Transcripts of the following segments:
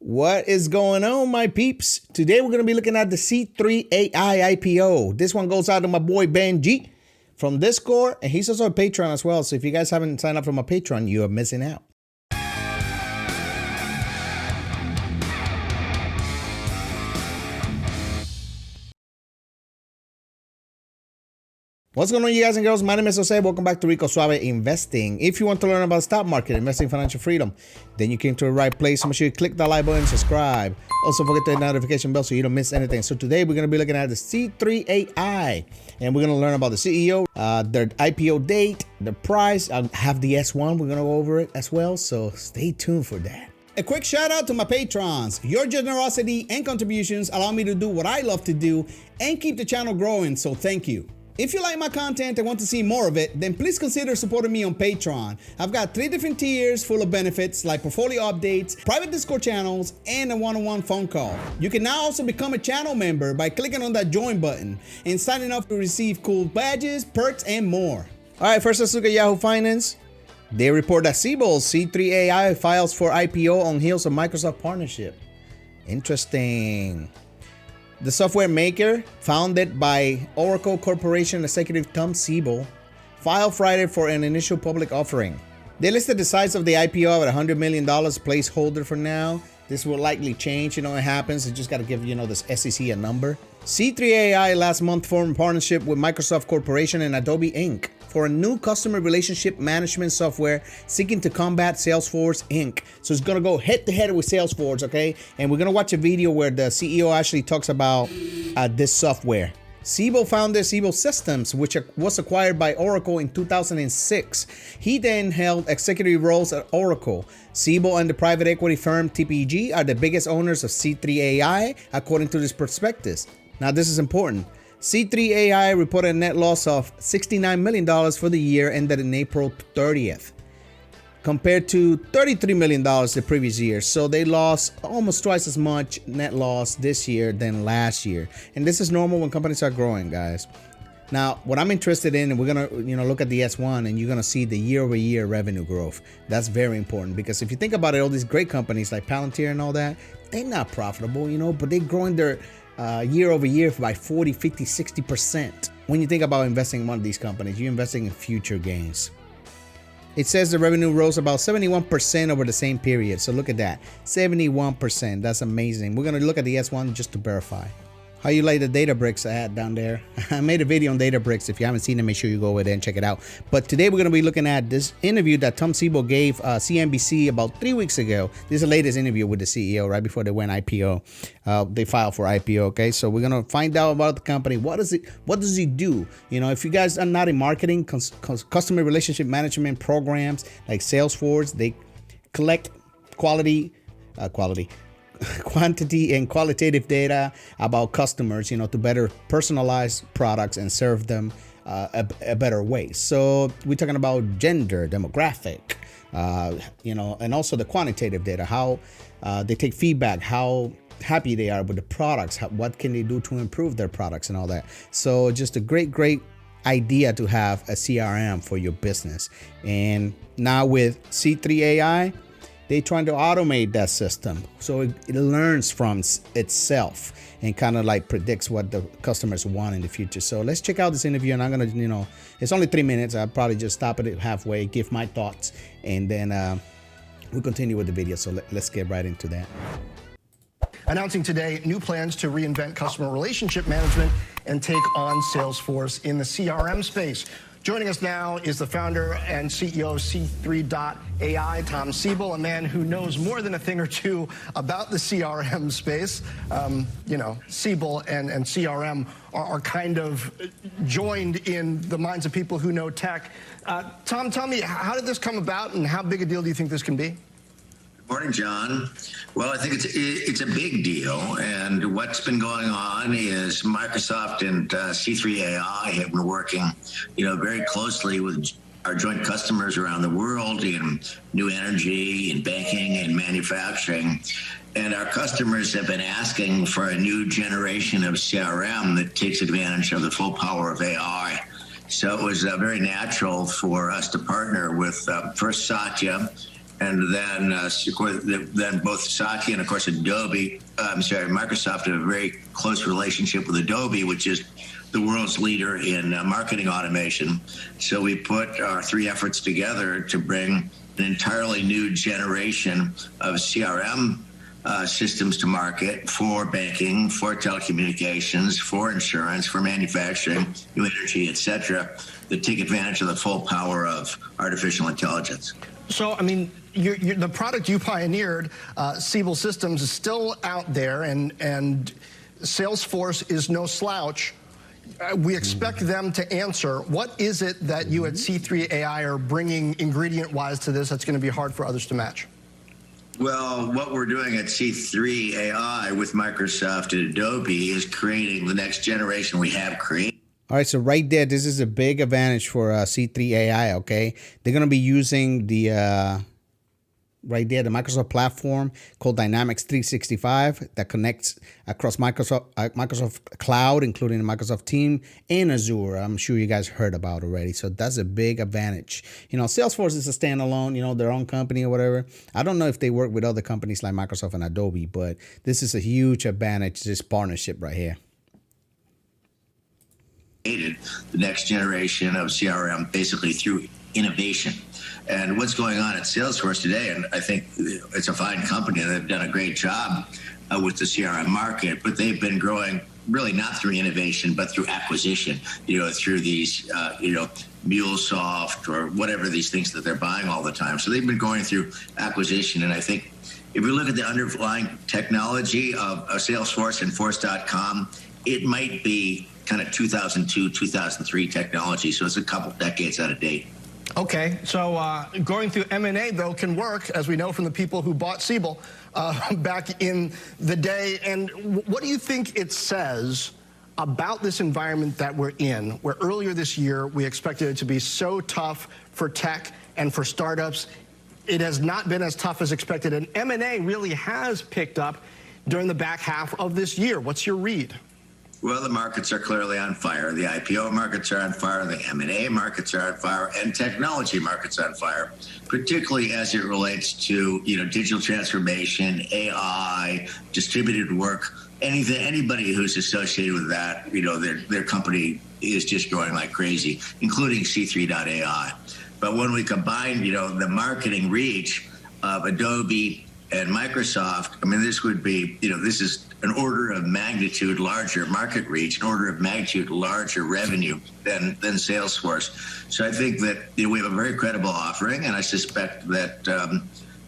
What is going on, my peeps? Today we're going to be looking at the C3 AI IPO. This one goes out to my boy Ben G from Discord, and he's also a Patron as well. So if you guys haven't signed up for my Patron, you are missing out. What's going on, you guys and girls? My name is Jose. Welcome back to Rico Suave Investing. If you want to learn about the stock market, investing, financial freedom, then you came to the right place. So make sure you click that like button and subscribe. Also, forget the notification bell so you don't miss anything. So today we're going to be looking at the C3 AI, and we're going to learn about the CEO, their IPO date, the price. I have the S1. We're going to go over it as well. So stay tuned for that. A quick shout out to my patrons. Your generosity and contributions allow me to do what I love to do and keep the channel growing. So thank you. If you like my content and want to see more of it, then please consider supporting me on Patreon. I've got 3 different tiers full of benefits like portfolio updates, private Discord channels, and a one-on-one phone call. You can now also become a channel member by clicking on that join button and signing up to receive cool badges, perks, and more. All right, first let's look at Yahoo Finance. They report that Siebel's C3 AI files for IPO on heels of Microsoft partnership. Interesting. The software maker, founded by Oracle Corporation executive Tom Siebel, filed Friday for an initial public offering. They listed the size of the IPO at $100 million placeholder for now. This will likely change, it happens. You just got to give, this SEC a number. C3 AI last month formed a partnership with Microsoft Corporation and Adobe Inc. for a new customer relationship management software seeking to combat Salesforce Inc. So it's gonna go head to head with Salesforce, okay? And we're gonna watch a video where the CEO actually talks about this software. Siebel founded Siebel Systems, which was acquired by Oracle in 2006. He then held executive roles at Oracle. Siebel and the private equity firm TPG are the biggest owners of C3 AI, according to this prospectus. Now, this is important. C3 AI reported a net loss of $69 million for the year ended in April 30th, compared to $33 million the previous year. So they lost almost twice as much net loss this year than last year. And this is normal when companies are growing, guys. Now, what I'm interested in, and we're gonna, look at the S1, and you're gonna see the year-over-year revenue growth. That's very important because if you think about it, all these great companies like Palantir and all that, they're not profitable, but they're growing their year over year by 40, 50, 60%. When you think about investing in one of these companies, you're investing in future gains. It says the revenue rose about 71% over the same period. So look at that, 71%. That's amazing. We're gonna look at the S1 just to verify. How you like the Databricks ad down there? I made a video on Databricks. If you haven't seen it, make sure you go over there and check it out. But today we're going to be looking at this interview that Tom Siebel gave CNBC about 3 weeks ago. This is the latest interview with the CEO right before they went IPO. They filed for IPO. Okay, so we're going to find out about the company. What does he do? If you guys are not in marketing, customer relationship management programs like Salesforce, they collect quantity and qualitative data about customers, to better personalize products and serve them a better way. So we're talking about gender, demographic, and also the quantitative data, how they take feedback, how happy they are with the products, what can they do to improve their products and all that. So just a great idea to have a CRM for your business. And now with C3 AI, they're trying to automate that system so it learns from itself and kind of like predicts what the customers want in the future. So let's check out this interview, and I'm gonna, it's only 3 minutes. I'll probably just stop it halfway, give my thoughts, and then we'll continue with the video. So let's get right into that. Announcing today new plans to reinvent customer relationship management and take on Salesforce in the CRM space. Joining us now is the founder and CEO of C3.ai, Tom Siebel, a man who knows more than a thing or two about the CRM space. Siebel and CRM are kind of joined in the minds of people who know tech. Tom, tell me, how did this come about, and how big a deal do you think this can be? Morning, John. Well, I think it's a big deal, and what's been going on is Microsoft and C3 AI have been working, very closely with our joint customers around the world in new energy, in banking, and manufacturing. And our customers have been asking for a new generation of CRM that takes advantage of the full power of AI. So it was very natural for us to partner with first Satya, And then, then both Satya and of course Microsoft have a very close relationship with Adobe, which is the world's leader in marketing automation. So we put our three efforts together to bring an entirely new generation of CRM systems to market for banking, for telecommunications, for insurance, for manufacturing, new energy, et cetera, that take advantage of the full power of artificial intelligence. So, I mean, the product you pioneered, Siebel Systems, is still out there, and Salesforce is no slouch. We expect them to answer. What is it that you at C3 AI are bringing ingredient-wise to this that's going to be hard for others to match? Well, what we're doing at C3 AI with Microsoft and Adobe is creating the next generation we have created. All right, so right there, this is a big advantage for C3 AI, okay? They're going to be using the, right there, the Microsoft platform called Dynamics 365 that connects across Microsoft Cloud, including the Microsoft Team and Azure. I'm sure you guys heard about already. So that's a big advantage. You know, Salesforce is a standalone, you know, their own company or whatever. I don't know if they work with other companies like Microsoft and Adobe, but this is a huge advantage, this partnership right here. The next generation of CRM basically through innovation. And what's going on at Salesforce today, and I think it's a fine company, and they've done a great job with the CRM market, but they've been growing really not through innovation, but through acquisition, through these, MuleSoft or whatever these things that they're buying all the time. So they've been going through acquisition. And I think if we look at the underlying technology of Salesforce and Force.com, it might be kind of 2002, 2003 technology. So it's a couple decades out of date. Okay, so going through M&A, though, can work, as we know from the people who bought Siebel back in the day. And what do you think it says about this environment that we're in, where earlier this year we expected it to be so tough for tech and for startups? It has not been as tough as expected, and M&A really has picked up during the back half of this year. What's your read? Well, the markets are clearly on fire. The IPO markets are on fire. The M&A markets are on fire, and technology markets on fire, particularly as it relates to digital transformation, AI, distributed work. Anybody who's associated with that, their company is just growing like crazy, including C3.ai. But when we combine, the marketing reach of Adobe and Microsoft, I mean, this would be, this is an order of magnitude larger market reach, an order of magnitude larger revenue than Salesforce. So I think that we have a very credible offering, and I suspect that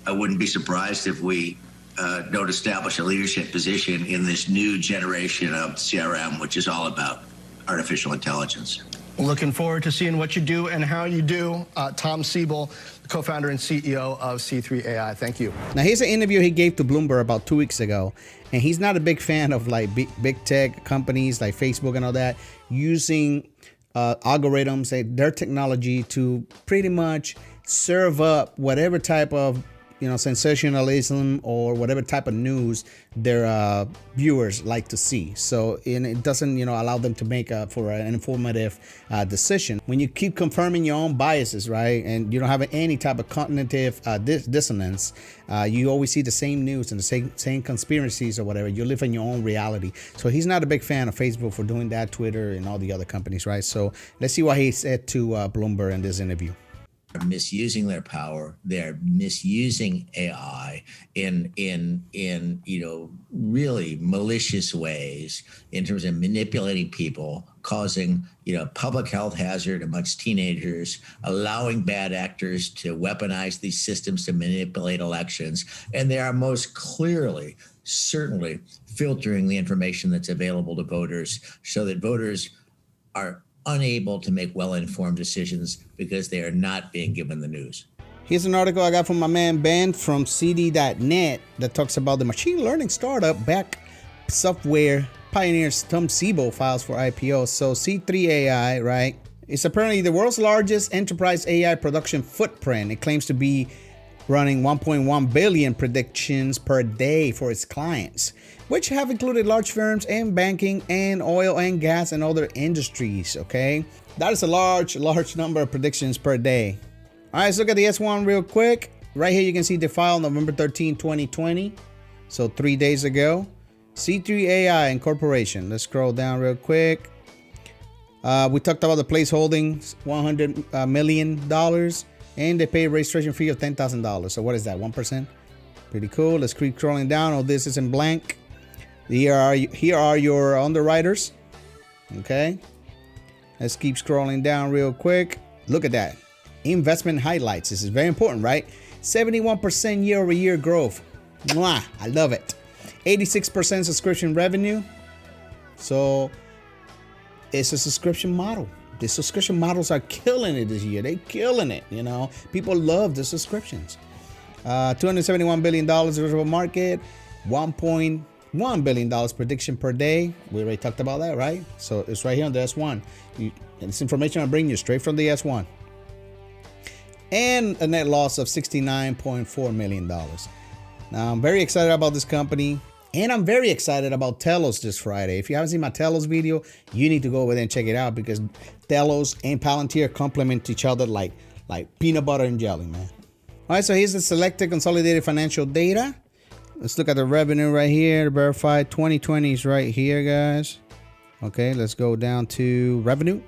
I wouldn't be surprised if we don't establish a leadership position in this new generation of CRM, which is all about artificial intelligence. Looking forward to seeing what you do and how you do. Tom Siebel, the co-founder and CEO of C3 AI. Thank you. Now, here's an interview he gave to Bloomberg about 2 weeks ago. And he's not a big fan of like big tech companies like Facebook and all that using algorithms, their technology to pretty much serve up whatever type of sensationalism or whatever type of news their viewers like to see. So it doesn't allow them to make for an informative decision. When you keep confirming your own biases, right, and you don't have any type of cognitive dissonance, you always see the same news and the same conspiracies or whatever. You live in your own reality. So he's not a big fan of Facebook for doing that, Twitter and all the other companies, right? So let's see what he said to Bloomberg in this interview. Are misusing their power. They're misusing AI in really malicious ways in terms of manipulating people, causing public health hazard amongst teenagers, allowing bad actors to weaponize these systems to manipulate elections, and they are most clearly, certainly, filtering the information that's available to voters so that voters are unable to make well-informed decisions because they are not being given the news. Here's an article I got from my man Ben from CD.net that talks about the machine learning startup back software pioneers Tom Siebel files for IPO. So C3 AI, right? It's apparently the world's largest enterprise AI production footprint. It claims to be running 1.1 billion predictions per day for its clients, which have included large firms and banking and oil and gas and other industries, okay? That is a large number of predictions per day. All right, let's look at the S1 real quick. right here you can see the file November 13, 2020. So 3 days ago. C3 AI Incorporation. Let's scroll down real quick. We talked about the place holdings, $100 million, and they pay a registration fee of $10,000. So what is that, 1%? Pretty cool. Let's keep scrolling down. Oh, this isn't blank. Here are your underwriters. Okay. Let's keep scrolling down real quick. Look at that. Investment highlights. This is very important, right? 71% year-over-year growth. Mwah, I love it. 86% subscription revenue. So it's a subscription model. The subscription models are killing it this year. They're killing it, you know. People love the subscriptions. $271 billion addressable market. $1.1 billion prediction per day. We already talked about that, right? So it's right here on the S1. This information I'm bringing you straight from the S1. And a net loss of $69.4 million. Now, I'm very excited about this company. And I'm very excited about Telos this Friday. If you haven't seen my Telos video, you need to go over there and check it out because Telos and Palantir complement each other like peanut butter and jelly, man. All right, so here's the selected consolidated financial data. Let's look at the revenue right here. Verified 2020 is right here, guys. Okay, let's go down to revenue.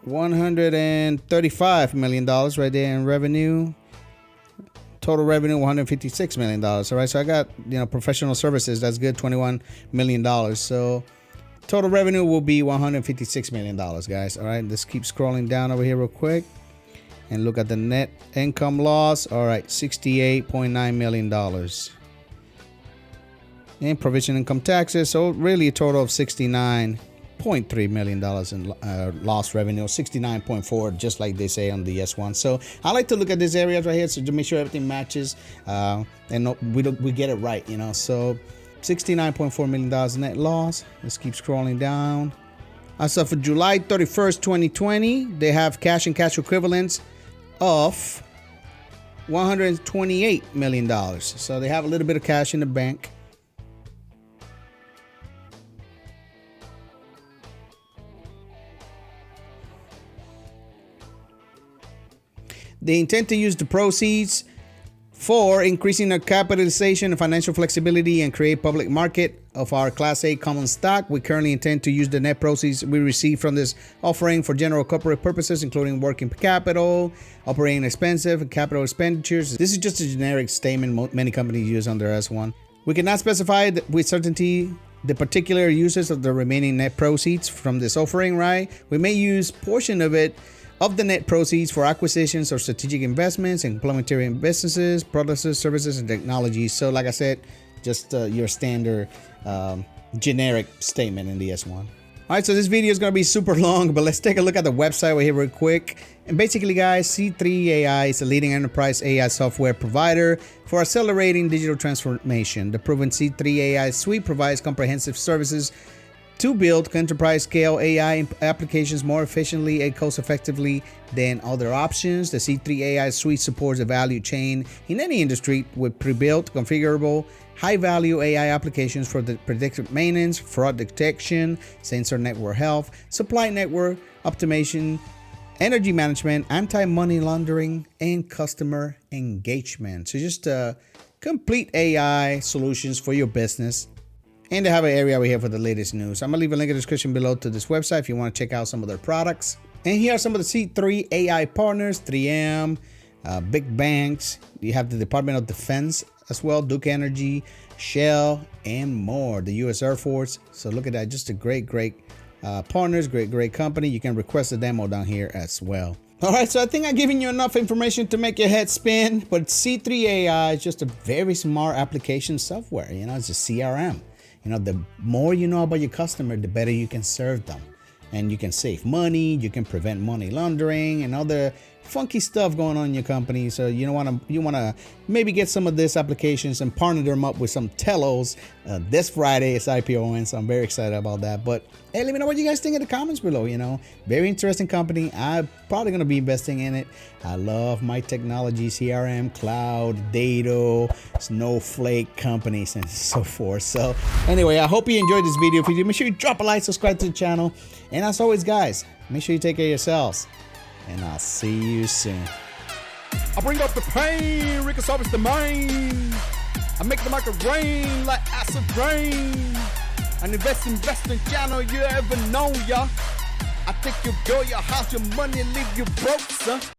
$135 million right there in revenue. Total revenue, $156 million. All right, so I got, professional services. That's good, $21 million. So total revenue will be $156 million, guys. All right, let's keep scrolling down over here real quick and look at the net income loss. All right, $68.9 million. And provision income taxes. So really a total of $69.3 million in lost revenue, 69.4, just like they say on the S1. So I like to look at these areas right here to make sure everything matches and we get it right, So $69.4 million net loss. Let's keep scrolling down. As of July 31st, 2020, they have cash and cash equivalents of $128 million. So they have a little bit of cash in the bank. They intend to use the proceeds for increasing our capitalization and financial flexibility and create public market of our Class A common stock. We currently intend to use the net proceeds we receive from this offering for general corporate purposes, including working capital, operating expenses, and capital expenditures. This is just a generic statement many companies use on their S1. We cannot specify with certainty the particular uses of the remaining net proceeds from this offering, right? We may use portion of the net proceeds for acquisitions or strategic investments in complementary businesses, products, services, and technologies. So like I said, just your standard generic statement in the S1. All right, so this video is going to be super long, but let's take a look at the website over here real quick. And basically, guys, C3 AI is a leading enterprise AI software provider for accelerating digital transformation. The proven C3 AI suite provides comprehensive services to build enterprise-scale AI applications more efficiently and cost-effectively than other options. The C3 AI suite supports the value chain in any industry with pre-built, configurable, high-value AI applications for the predictive maintenance, fraud detection, sensor network health, supply network optimization, energy management, anti-money laundering, and customer engagement. So just complete AI solutions for your business. And they have an area over here for the latest news. I'm going to leave a link in the description below to this website if you want to check out some of their products. And here are some of the C3 AI partners, 3M, big banks. You have the Department of Defense as well, Duke Energy, Shell, and more. The U.S. Air Force. So look at that. Just a great partners, great company. You can request a demo down here as well. All right, so I think I've given you enough information to make your head spin. But C3 AI is just a very smart application software. It's a CRM. The more you know about your customer, the better you can serve them. And you can save money, you can prevent money laundering and other funky stuff going on in your company. So you want to maybe get some of these applications and partner them up with some Telos. This Friday is IPO, so I'm very excited about that. But hey, let me know what you guys think in the comments below. Very interesting company. I'm probably going to be investing in it. I love my technology, CRM, cloud, data, snowflake companies, and so forth. So anyway, I hope you enjoyed this video. If you did, make sure you drop a like, subscribe to the channel. And as always, guys, make sure you take care of yourselves. And I'll see you soon. I bring up the pain, Rico Suave the mind. I make the market rain like acid rain. An investing channel you ever know, ya. I take your girl, your house, your money, and leave you broke, son.